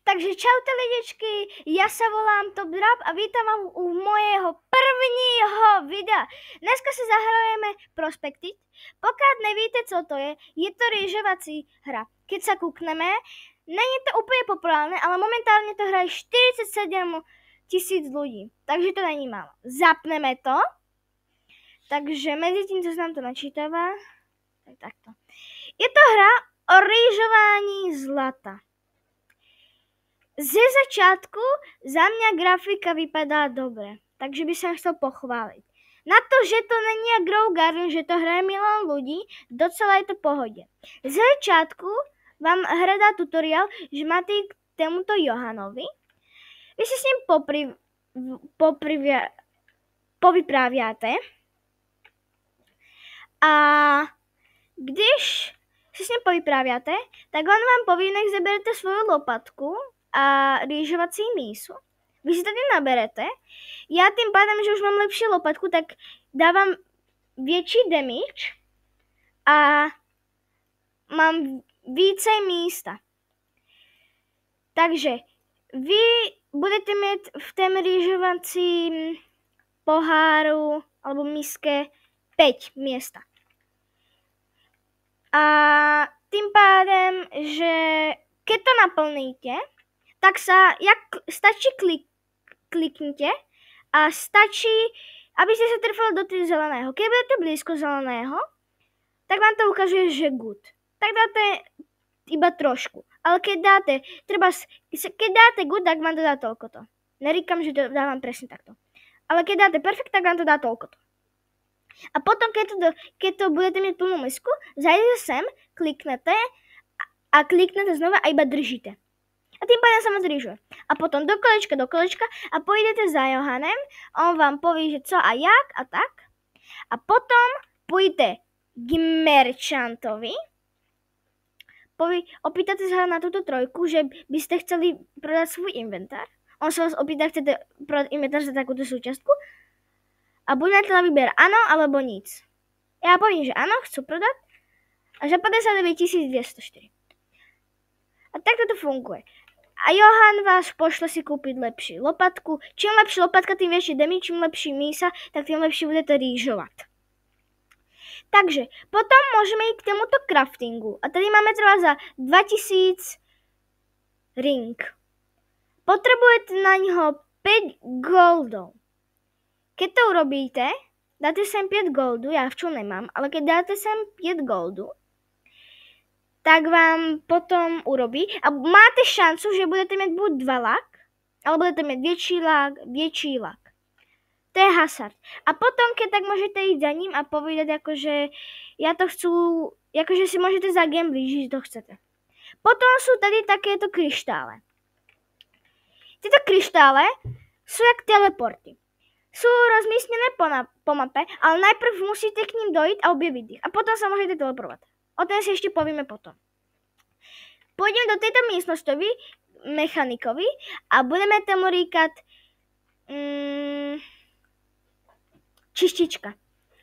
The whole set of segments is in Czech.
Takže čaute lidičky, ja sa volám Top Drop a vítam vám u mojeho prvního videa. Dneska si zahrajeme Prospected. Pokud nevíte, co to je to rýžovací hra. Keď sa kúkneme, není to úplne populárne, ale momentálne to hraje 47 000 ľudí. Takže to není málo. Zapneme to. Takže medzi tým, co sa nám to načítava, tak takto. Je to hra o rýžování zlata. Ze začátku za mňa grafika vypadá dobre, takže by som chcel pochváliť. Na to, že to není jak Grow Garden, že to hraje milión ľudí, docela je to pohode. Ze začátku vám hra dá tutoriál, že máte k tomuto Johanovi. Vy si s ním povypráviate a když si s ním povypráviate, tak on vám povie, nech zeberete svoju lopatku a rýžovací mísu. Vy si tady naberete. Já tým pádem, že už mám lepší lopatku, tak dávám větší damage a mám více místa. Takže vy budete mít v tém rýžovacím poháru alebo miske 5 miesta. A tým pádem, že keď to naplníte, tak stačí kliknite a stačí, aby ste sa trfili do tej zeleného. Keď budete blízko zeleného, tak vám to ukazuje, že good. Tak dáte iba trošku. Ale keď dáte good, tak vám to dá toľkoto. Neríkam, že to dávam presne takto. Ale keď dáte perfect, tak vám to dá toľkoto. A potom, keď to budete mať plnú misku, zajdete sem, kliknete a kliknete znova a iba držíte. A tým pádem sa vám zrýžuje. A potom do kolečka a pôjdete za Johanem, on vám povie, že co a jak a tak. A potom pôjdete k merchantovi, opýtate sa na túto trojku, že by ste chceli prodať svoj inventár. On sa vás opýta, chcete prodať inventár za takúto súčiastku a budete na výber áno alebo nic. Ja poviem, že áno, chcú prodať a že 59 204. A takto to funguje. A Johan vás pošle si kúpiť lepší lopatku. Čím lepší lopatka, tým väčší damage, čím lepší mísa, tak tým lepšie budete rýžovať. Takže potom môžeme ísť k tomuto craftingu. A tady máme treba za 2000 ring. Potrebujete na ňo 5 goldov. Keď to urobíte, dáte sem 5 goldu, ja v čom nemám, ale keď dáte sem 5 goldu, tak vám potom urobí a máte šancu, že budete mať buď 2 lak, alebo budete mať väčší lak. To je hazard. A potom, keď tak môžete ísť za ním a povedať, akože ja to chcú, akože si môžete zagambliť, že to chcete. Potom sú tady takéto kryštále. Tieto kryštále sú jak teleporty. Sú rozmiestnené po mape, ale najprv musíte k ním dojít a objaviť ich. A potom sa môžete teleportovať. O tom si ešte povieme potom. Pôjdeme do tejto miestnosti mechanikovi a budeme tomu říkať čistička.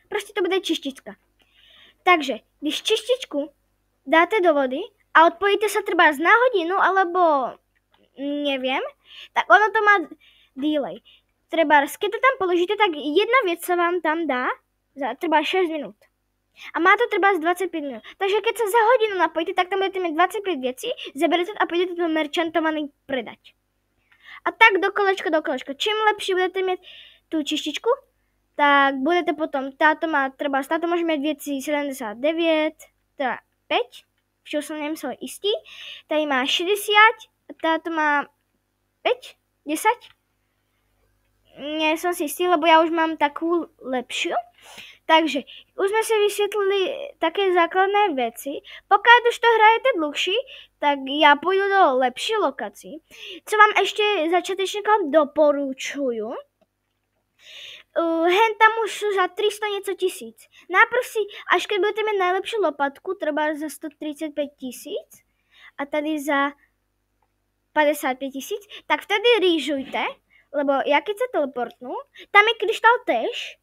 Proste to bude čistička. Takže, když čističku dáte do vody a odpojíte sa treba na hodinu alebo neviem, tak ono to má delay. Treba, keď to tam položíte, tak jedna vec sa vám tam dá za treba 6 minút. A má to treba z 25 minút. Takže keď sa za hodinu napojíte, tak tam budete mať 25 vecí, zaberete a pôjdete to merchantovaný predať. A tak do kolečka. Čím lepšie budete mať tú čističku, tak budete potom, táto môže mať veci 79, teda 5, čo som nemyslel istý, tady má 60, táto má 5, 10. Nie som si istý, lebo ja už mám takú lepšiu. Takže už sme si vysvetlili také základné veci. Pokiaľ už to hrajete dlhší, tak ja pôjdu do lepších lokácií. Co vám ešte začiatečníkom doporučujú. Hen tam už sú za 300 nieco tisíc. Najprv si, až keď budete mať najlepšiu lopatku, treba za 135 000 a tady za 55 000, tak vtedy rýžujte, lebo ja keď sa teleportnú, tam je kryštál tež,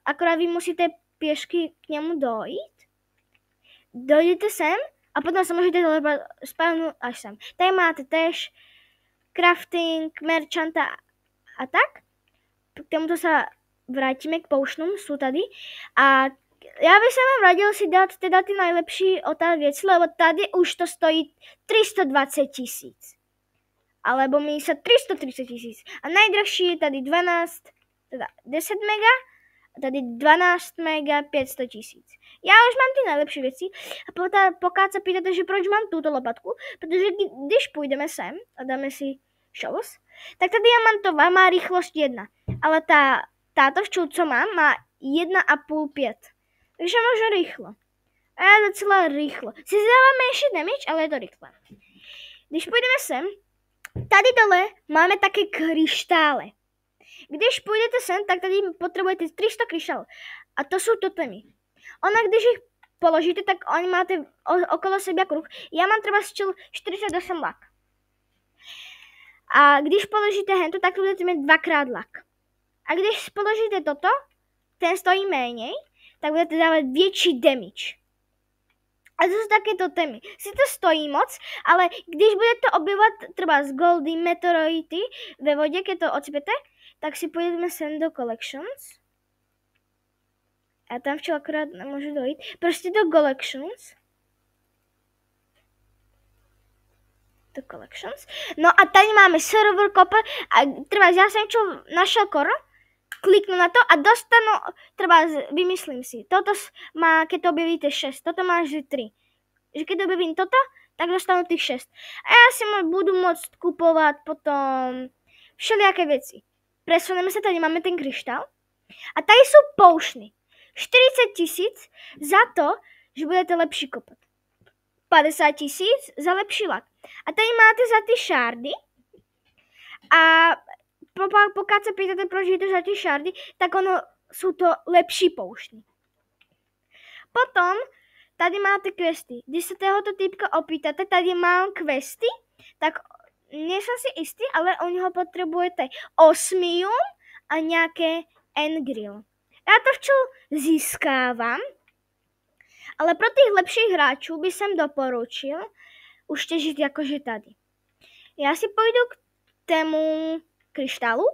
akorát vy musíte pěšky k němu dojít. Dojdete sem, a potom sa môžete spavnúť až sem. Tady máte tež crafting, merchanta a tak. K tomuto sa vrátime k potionům, sú tady. A já bych vám radil si dát teda ty najlepší od věci, lebo tady už to stojí 320 000. Alebo mi sa 330 000. A najdražší je tady 10 mega, a tady 12 mega 500 000. Já už mám ty nejlepší věci. A pokud se pýtate, že proč mám tuto lopatku, protože když půjdeme sem a dáme si shows, tak ta diamantová má rychlost 1. Ale táto včul, co mám, má 1,5-5. Takže možno rýchlo. A já docela rýchlo. Si dávám menší damage, ale je to rychle. Když půjdeme sem, tady dole máme také kryštále. Když půjdete sem, tak tady potřebujete 300 kryštálů. A to jsou totemy. Ona, když ich položíte, tak oni máte okolo sebe kruh. Já mám třeba 48 lak. A když položíte hento, tak budete mít 2x lak. A když položíte toto, ten stojí méně, tak budete dávat větší damage. A to jsou také totemy. Sice stojí moc, ale když budete objevovat třeba z goldy, meteority ve vodě, keď to odsypete, tak si půjdeme sem do collections. Já tam včel akorát nemůžu dojít. Prostě do collections. Do collections. No a tady máme server copper a třeba já jsem našel koro, kliknu na to a dostanu, třeba vymyslím si, toto má, keď to objevíte 6, toto má že 3. Že keď objevím toto, tak dostanu těch 6. A já si budu moct kupovat potom všelijaké věci. Presuneme se, tady máme ten kryštál. A tady jsou poušny. 40 000 za to, že budete lepší kopat. 50 000 za lepší lak. A tady máte za ty šárdy. A pokud se pýtate, proč je to za ty šárdy, tak ono jsou to lepší poušny. Potom tady máte questy. Když se tohoto typka opýtate, tady mám questy, tak nejsem si jistý, ale u něho potřebujete osmium a nějaké engrill. Já to včel získávám, ale pro těch lepších hráčů by jsem doporučil už těžit jakože tady. Já si půjdu k tému kryštálu,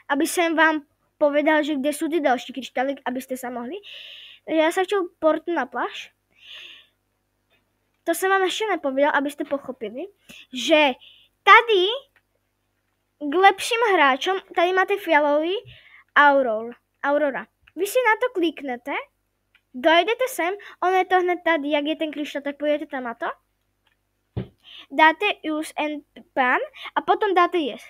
aby jsem vám povedal, že kde jsou ty další kryštály, abyste se mohli. Takže já se včel portu na pláž. To jsem vám ještě nepověděl, abyste pochopili, že tady k lepším hráčům, tady máte fialový Aurora. Vy si na to kliknete, dojdete sem, ono je to hned tady, jak je ten kryštál, tak půjdete tam na to. Dáte use and pan a potom dáte yes.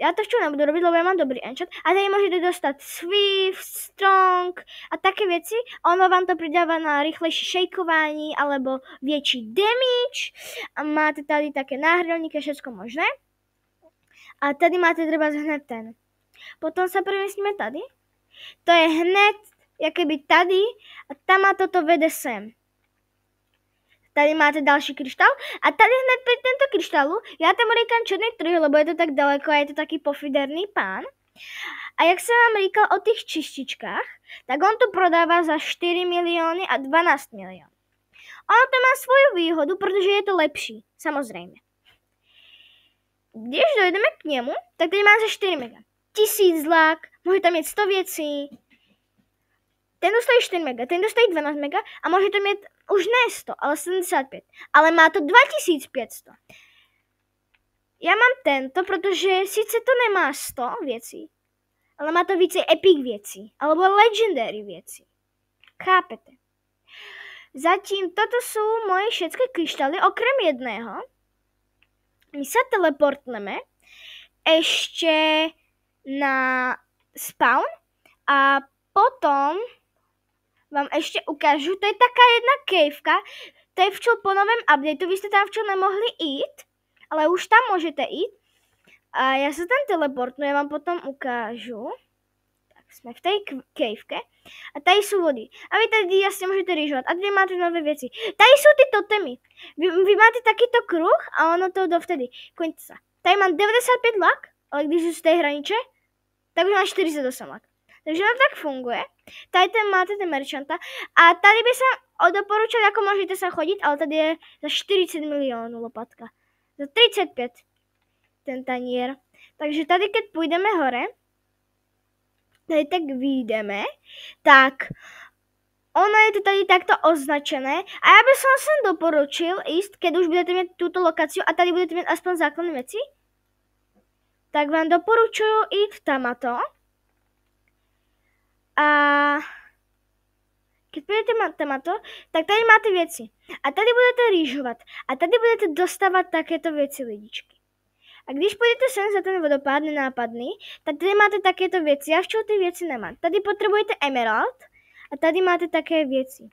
Já to včera nebudu robit, lebo já mám dobrý enchant. A tady můžete dostat Swift, Strong a také věci. Ono vám to přidává na rychlejší šejkování alebo větší damage. A máte tady také náhrdelníky, všechno možné. A tady máte třeba hned ten. Potom se přemístíme tady. To je hned jakoby tady a tam a toto vede sem. Tady máte další kryštál a tady hned pri tento kryštálu, já tam říkám černý trh, lebo je to tak daleko a je to taký pofiderný pán. A jak jsem vám říkal o těch čističkách, tak on to prodává za 4 miliony a 12 milionů. Ono to má svoju výhodu, protože je to lepší, samozřejmě. Když dojdeme k němu, tak tady má za 4 mega. 1000 lak, může tam mít 100 věcí. Ten dostojí 4 mega, ten dostojí 12 mega a může to mít už ne 100, ale 75. Ale má to 2500. Já mám tento, protože sice to nemá 100 věcí, ale má to více epic věcí, alebo legendary věcí. Chápete? Zatím toto jsou moje všetky kryštály, okrem jedného. My se teleportneme ještě na spawn a potom vám ještě ukážu, to je taká jedna kejvka, to je včel po novém updateu, vy jste tam včel nemohli jít, ale už tam můžete jít. A já se tam teleportnu, já vám potom ukážu. Tak jsme v té kejvke a tady jsou vody. A vy tady jasně můžete rýžovat a tady máte nové věci. Tady jsou ty totemy. Vy máte takýto kruh a ono to dovtedy. Končí se. Tady mám 95 lak, ale když už z té hraniče, tak už mám 48 lak. Takže ono tak funguje. Tady máte ten merchanta a tady by som doporučil, ako môžete sa chodiť, ale tady je za 40 miliónov lopatka. Za 35 ten tanier. Takže tady, keď pôjdeme hore, tady tak vyjdeme, tak ono je to tady takto označené a ja by som sem doporučil ísť, keď už budete mať túto lokáciu a tady budete mať aspoň základné veci, tak vám doporučujú ísť tamato. A keď budete mať tamato, tak tady máte veci. A tady budete rýžovať. A tady budete dostávať takéto veci, lidičky. A když pôjdete sem za ten vodopád nenápadný, tak tady máte takéto veci. Ja však tie veci nemám. Tady potrebujete emerald a tady máte také veci.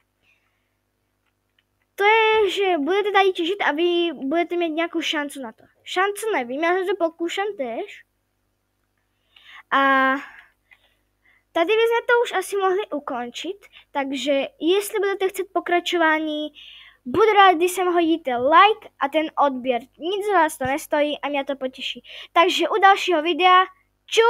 To je, že budete tady těžit a vy budete mít nějakou šancu na to. Šancu nevím, já se to pokúšam tež. A tady by sme to už asi mohli ukončiť, takže jestli budete chcieť pokračování, budu rád, když sem hodíte like a ten odběr. Nic z vás to nestojí a mě to potěší. Takže u dalšího videa, čus!